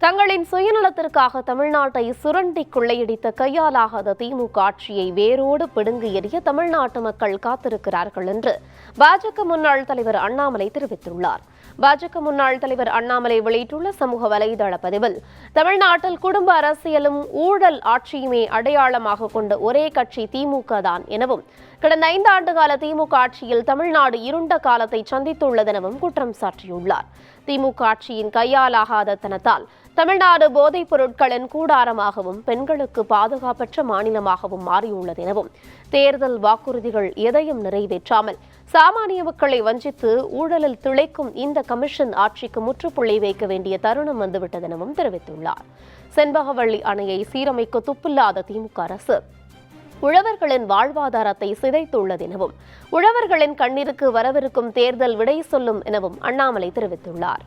தங்களின் சுயநலத்திற்காக தமிழ்நாட்டை சுரண்டி கொள்ளையடித்த கையாலாகாத திமுக ஆட்சியை வேரோடு பிடுங்கி எறிய தமிழ்நாட்டு மக்கள் காத்திருக்கிறார்கள் என்று பாஜக முன்னாள் தலைவர் அண்ணாமலை தெரிவித்துள்ளார். பாஜக முன்னாள் தலைவர் அண்ணாமலை வெளியிட்டுள்ள சமூக வலைதள பதிவில், தமிழ்நாட்டில் குடும்ப அரசியலும் ஊழல் ஆட்சியுமே அடையாளமாக கொண்ட ஒரே கட்சி திமுக தான் எனவும், கடந்த 5 ஆண்டுகால திமுக ஆட்சியில் தமிழ்நாடு இருண்ட காலத்தை சந்தித்துள்ளதெனவும் குற்றம் சாட்டியுள்ளார். திமுக ஆட்சியின் கையாலாகாத தனத்தால் தமிழ்நாடு போதைப் பொருட்களின் கூடாரமாகவும் பெண்களுக்கு பாதுகாப்பற்ற மாநிலமாகவும் மாறியுள்ளது எனவும், தேர்தல் வாக்குறுதிகள் எதையும் நிறைவேற்றாமல் சாமானிய மக்களை வஞ்சித்து ஊழலில் திளைக்கும் இந்த கமிஷன் ஆட்சிக்கு முற்றுப்புள்ளி வைக்க வேண்டிய தருணம் வந்துவிட்டதெனவும் தெரிவித்துள்ளார். செண்பகவல்லி அணையை சீரமைக்க துப்பில்லாத திமுக அரசு உழவர்களின் வாழ்வாதாரத்தை சிதைத்துள்ளது எனவும், உழவர்களின் கண்ணீருக்கு வரவிருக்கும் தேர்தல் விடை சொல்லும் எனவும் அண்ணாமலை தெரிவித்துள்ளார்.